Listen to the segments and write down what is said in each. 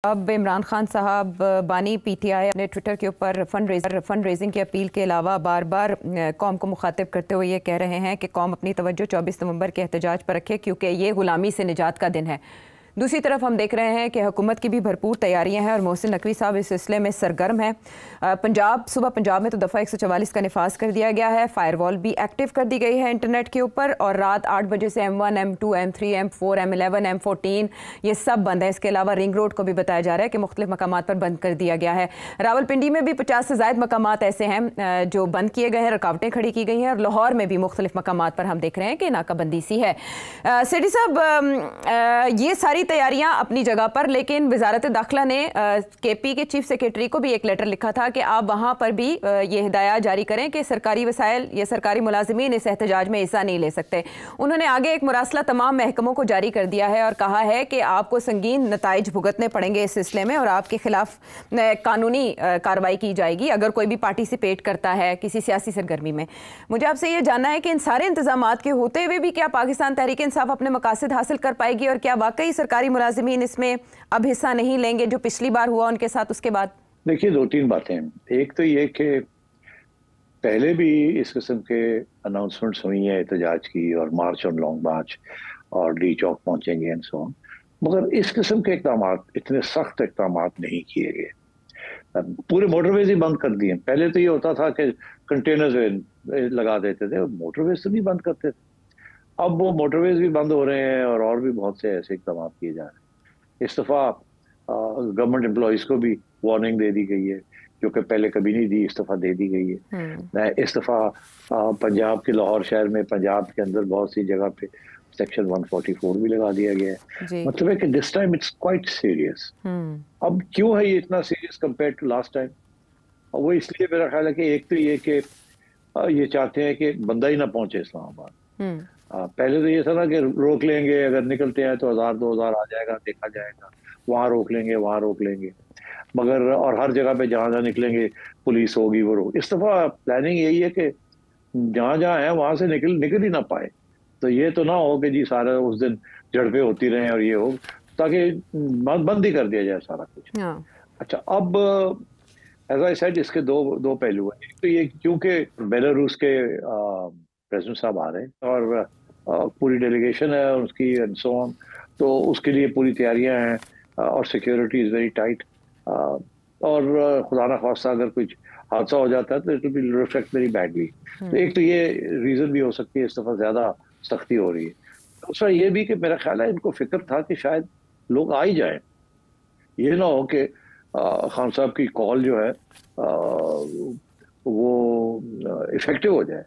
अब इमरान खान साहब बानी पीटीआई ने ट्विटर के ऊपर फंड रेजिंग की अपील के अलावा बार बार कौम को मुखातिब करते हुए ये कह रहे हैं कि कौम अपनी तवज्जो 24 नवंबर के एहतजाज पर रखे क्योंकि ये गुलामी से निजात का दिन है। दूसरी तरफ हम देख रहे हैं कि हुकूमत की भी भरपूर तैयारियां हैं और मोहसिन नकवी साहब इस सिलसिले में सरगर्म हैं। पंजाब में तो दफ़ा 144 का निफाज कर दिया गया है, फायरवॉल भी एक्टिव कर दी गई है इंटरनेट के ऊपर और रात 8 बजे से M1, M2, M3, M4, M11, M14 ये सब बंद है। इसके अलावा रिंग रोड को भी बताया जा रहा है कि मुख्तलिफ मकामात पर बंद कर दिया गया है। रावलपिंडी में भी 50 से ज़ायद मकामात ऐसे हैं जो बंद किए गए हैं, रुकावटें खड़ी की गई हैं और लाहौर में भी मुख्तलिफ मकामात पर हम देख रहे हैं कि नाकाबंदी सी है। सेठी साहब, ये सारी तैयारियां अपनी जगह पर, लेकिन वजारत दाखिला ने केपी के चीफ सेक्रेटरी को भी एक लेटर लिखा था कि आप वहां पर भी ये हिदायत जारी करें कि सरकारी वसाइल या सरकारी मुलाजिमीन इस एहतजाज में हिस्सा नहीं ले सकते। उन्होंने आगे एक मुरासला तमाम महकमों को जारी कर दिया है और कहा है कि आपको संगीन नताइज भुगतने पड़ेंगे इस सिलसिले में और आपके खिलाफ कानूनी कार्रवाई की जाएगी अगर कोई भी पार्टिसिपेट करता है किसी सियासी सरगर्मी में। मुझे आपसे ये जानना है कि इन सारे इंतजाम के होते हुए भी क्या पाकिस्तान तहरीक इंसाफ अपने मकासद हासिल कर पाएगी और क्या वाकई सरकारी मुलाजिमीन इसमें अब हिस्सा नहीं लेंगे जो पिछली बार हुआ उनके साथ? उसके बाद देखिए, दो तीन बातें हैं। एक तो ये कि पहले भी इस किस्म के अनाउंसमेंट्स हुई हैं एहतजाज की और मार्च और लॉन्ग मार्च और डी चौक पहुंचेंगे एंड सो ऑन, मगर इस किस्म के इकदाम, इतने सख्त इकदाम नहीं किए गए। पूरे मोटरवेज ही बंद कर दिए। पहले तो ये होता था कि कंटेनर्स लगा देते थे, मोटरवेज तो नहीं बंद करते थे। अब वो मोटरवेज भी बंद हो रहे हैं और भी बहुत से ऐसे इकदाम किए जा रहे हैं। इस दफ़ा गवर्नमेंट एम्प्लॉयज़ को भी वार्निंग दे दी गई है जो कि पहले कभी नहीं दी, इस दफ़ा दे दी गई है। इस दफ़ा पंजाब के लाहौर शहर में, पंजाब के अंदर बहुत सी जगह पे सेक्शन 144 भी लगा दिया गया है। मतलब है कि this time it's quite serious. अब क्यों है ये इतना serious compare to last time? वो इसलिए मेरा ख्याल है कि एक तो ये कि ये चाहते हैं कि बंदा ही ना पहुंचे इस्लामाबाद। पहले तो ये था ना कि रोक लेंगे, अगर निकलते हैं तो 1000-2000 आ जाएगा, देखा जाएगा, वहां रोक लेंगे, वहां रोक लेंगे, मगर और हर जगह पे जहां जहां निकलेंगे पुलिस होगी, वो रोक। इस दफा प्लानिंग यही है कि जहां जहां है वहां से निकल ही ना पाए। तो ये तो ना हो कि जी सारा उस दिन झड़पें होती रहे और ये हो, ताकि बंद ही कर दिया जाए सारा कुछ। अच्छा, अब एज आई सेड इसके दो पहलू हैं। तो ये क्योंकि बेलारूस के प्रेसिडेंट साहब आ रहे हैं और पूरी डेलीगेशन है उसकी एंड सो ऑन, तो उसके लिए पूरी तैयारियां हैं और सिक्योरिटी इज वेरी टाइट। और खुदा ना खास्ता अगर कुछ हादसा हो जाता है तो it will reflect very badly. तो एक तो ये रीजन भी हो सकती है इस दफा ज्यादा सख्ती हो रही है। दूसरा ये भी कि मेरा ख्याल है इनको फिक्र था कि शायद लोग आ ही जाए, ये ना हो कि खान साहब की कॉल जो है वो इफेक्टिव हो जाए,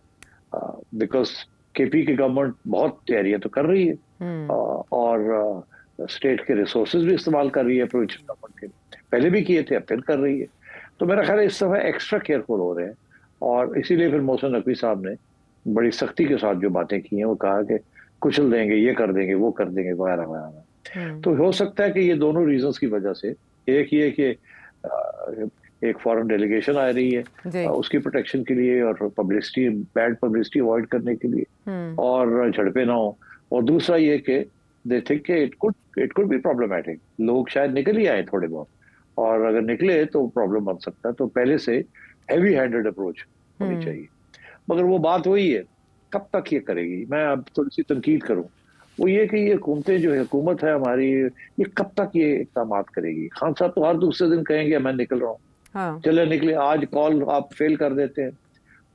बिकॉज केपी की गवर्नमेंट बहुत तैयारियां तो कर रही है और स्टेट के रिसोर्सेज भी इस्तेमाल कर रही है, प्रोविंशियल गवर्नमेंट के पहले भी किए थे, अब फिर कर रही है। तो मेरा ख्याल है इस दफा एक्स्ट्रा केयरफुल हो रहे हैं और इसीलिए फिर मोहसिन नकवी साहब ने बड़ी सख्ती के साथ जो बातें की हैं वो कहा कि कुचल देंगे, ये कर देंगे, वो कर देंगे, वगैरह वगैरह। तो हो सकता है कि ये दोनों रीजंस की वजह से, एक ये कि एक फॉरेन डेलीगेशन आ रही है उसकी प्रोटेक्शन के लिए और पब्लिसिटी, बैड पब्लिसिटी अवॉइड करने के लिए और झड़पे ना हो, और दूसरा ये कि दे थिंक कि इट कुड बी प्रॉब्लमैटिक। लोग शायद निकल ही आए थोड़े बहुत, और अगर निकले तो प्रॉब्लम बन सकता है। तो पहले से हैवी हैंडेड अप्रोच होनी चाहिए। मगर वो बात वही है, कब तक ये करेगी? मैं अब थोड़ी सी तनकीद करूं, वो ये कि ये हुकूमतें जो हुकूमत है हमारी, ये कब तक ये इक़दाम करेगी? खान साहब तो हर दूसरे दिन कहेंगे मैं निकल रहा हूँ, चले निकले। आज कॉल आप फेल कर देते हैं,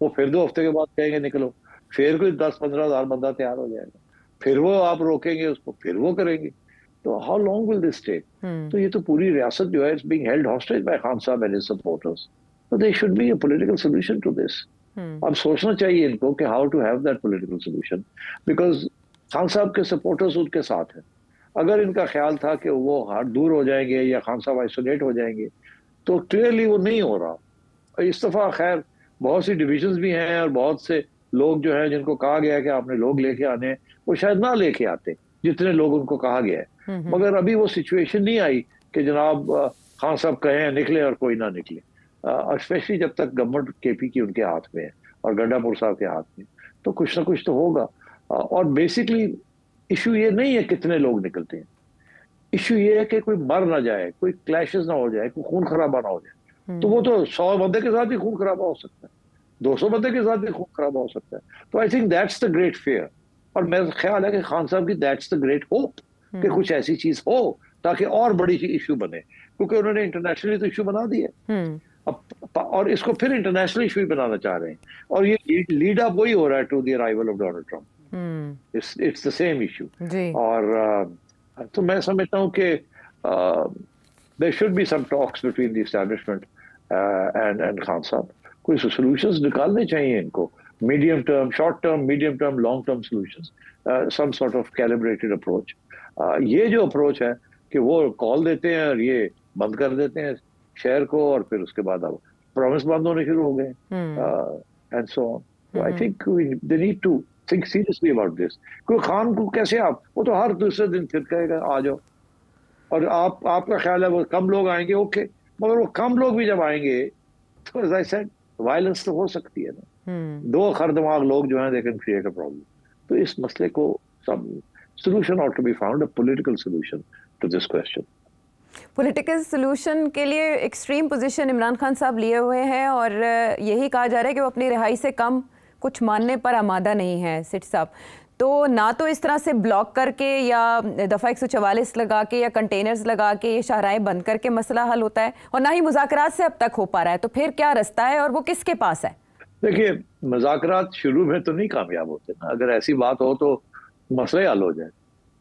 वो फिर 2 हफ्ते के बाद कहेंगे निकलो, फिर कोई 10-15 हज़ार बंदा तैयार हो जाएगा, फिर वो आप रोकेंगे उसको, फिर वो करेंगे। तो how long will this take? तो ये तो पूरी रियासत जो है it's being held hostage by Khan sahab and his supporters. तो there should be a political solution to this. अब सोचना चाहिए इनको कि how to have that political solution, because Khan sahab के सपोर्टर्स उनके साथ हैं। अगर इनका ख्याल था कि वो दूर हो जाएंगे या खान साहब आइसोलेट हो जाएंगे, तो क्लियरली वो नहीं हो रहा। इस दफा खैर बहुत सी डिविजन्स भी हैं और बहुत से लोग जो हैं जिनको कहा गया है कि आपने लोग लेके आने हैं, वो शायद ना लेके आते जितने लोग उनको कहा गया है। मगर अभी वो सिचुएशन नहीं आई कि जनाब खान साहब कहें निकले और कोई ना निकले, स्पेशली जब तक गवर्नमेंट केपी की उनके हाथ में है और गड्ढापुर साहब के हाथ में, तो कुछ ना कुछ तो होगा। और बेसिकली इशू ये नहीं है कितने लोग निकलते हैं, इश्यू ये है कि कोई मर ना जाए, कोई क्लैशेस ना हो जाए, कोई खून खराबा ना हो जाए। तो वो तो 100 बंदे के साथ भी खून खराबा हो सकता है, 200 बंदे के साथ भी खून खराबा हो सकता है। तो I think that's the great fair. और मेरा ख्याल है कि खान साहब की दैट्स द ग्रेट होप कि कुछ ऐसी चीज हो ताकि और बड़ी इशू बने, क्योंकि उन्होंने इंटरनेशनली तो इशू बना दिया अब, और इसको फिर इंटरनेशनल इशू ही बनाना चाह रहे हैं। और ये लीड अप वही हो रहा है to the arrival of Donald Trump. It's the same issue. और तो मैं समझता हूँ कि there should be some talks between the establishment and Khan sahab. कोई सोल्यूशंस निकालने चाहिए इनको, medium term, short term, medium term, long term solutions, some sort of calibrated approach. ये जो अप्रोच है कि वो कॉल देते हैं और ये बंद कर देते हैं शहर को, और फिर उसके बाद अब प्रॉमिस बंद होने शुरू हो गए एंड सो ऑन। तो I think they need to think seriously about this. कोई खान को कैसे आप, वो तो हर दूसरे दिन फिर कहेगा आ जाओ, और आपका ख्याल है वो कम लोग आएंगे, ओके, मगर वो कम लोग भी जब आएंगे तो एज आई सेड वायलेंस तो हो सकती है ना। दो खरदिमाग लोग जो हैं they can create a problem. तो इस मसले को सब solution ought to be found, a political solution to this question. Political solution के लिए एक्सट्रीम पोजीशन इमरान खान साहब लिए हुए हैं, और यही कहा जा रहा है कि वो अपनी रिहाई से कम कुछ मानने पर आमादा नहीं है सेठी साहब। तो ना तो इस तरह से ब्लॉक करके या दफ़ा 144 लगा के या कंटेनर्स लगा के ये शाहराहें बंद करके मसला हल होता है, और ना ही मुज़ाकरात से अब तक हो पा रहा है। तो फिर क्या रास्ता है और वो किसके पास है? देखिए, मुज़ाकरात शुरू में तो नहीं कामयाब होते ना। अगर ऐसी बात हो तो मसले हल हो जाए।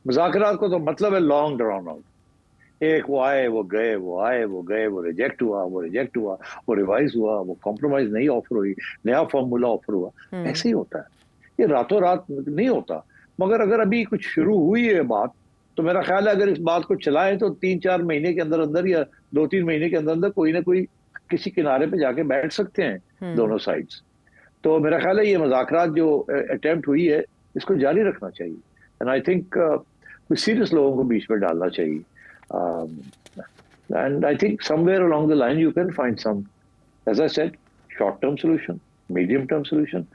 मुज़ाकरात को तो मतलब है लॉन्ग ड्रॉन आउट। एक वो आए वो गए, वो आए वो गए, वो रिजेक्ट हुआ, वो रिजेक्ट हुआ, वो रिवाइज हुआ, वो कॉम्प्रोमाइज नहीं ऑफर हुई, नया फॉर्मूला ऑफर हुआ। ऐसे ही होता है, ये रातों रात नहीं होता। मगर अगर अभी कुछ शुरू हुई है बात, तो मेरा ख्याल है अगर इस बात को चलाएं तो 3-4 महीने के अंदर अंदर या 2-3 महीने के अंदर अंदर कोई ना कोई किसी किनारे पे जाके बैठ सकते हैं दोनों साइड्स। तो मेरा ख्याल है ये मुज़ाकरात जो अटेम्प्ट हुई है इसको जारी रखना चाहिए। एंड आई थिंक कुछ सीरियस लोगों को बीच में डालना चाहिए। And I think somewhere along the line you can find some, as I said, short-term solution, medium-term solution,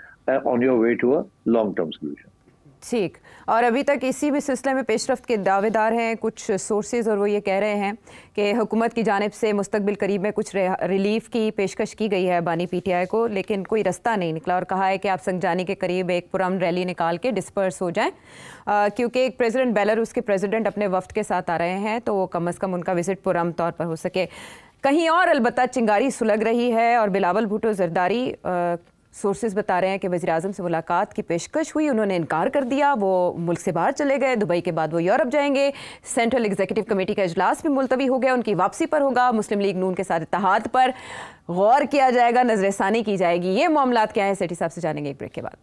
on your way to a long-term solution. ठीक, और अभी तक इसी भी सिलसिले में पेशरफ्त के दावेदार हैं कुछ सोर्सेज, और वो ये कह रहे हैं कि हुकूमत की जानिब से मुस्तकबिल करीब में कुछ रिलीफ की पेशकश की गई है बानी पीटीआई को, लेकिन कोई रास्ता नहीं निकला, और कहा है कि आप संगजानी के करीब एक पुरअमन रैली निकाल के डिस्पर्स हो जाएं, क्योंकि एक प्रेसिडेंट, बेलारूस के प्रेसिडेंट अपने वफ्द के साथ आ रहे हैं, तो कम अज़ कम उनका विजिट पुरअमन तौर पर हो सके। कहीं और अलबत्ता चिंगारी सुलग रही है, और बिलावल भुट्टो जरदारी सोर्सेज बता रहे हैं कि वज़ीर-ए-आज़म से मुलाकात की पेशकश हुई, उन्होंने इनकार कर दिया, वो मुल्क से बाहर चले गए, दुबई के बाद वो यूरोप जाएंगे, सेंट्रल एग्जीक्यूटिव कमेटी का इजलास भी मुलतवी हो गया, उनकी वापसी पर होगा, मुस्लिम लीग नून के साथ इत्तेहाद पर गौर किया जाएगा, नजरसानी की जाएगी। ये मामलात क्या है सेठी साहब से जानेंगे एक ब्रेक के बाद।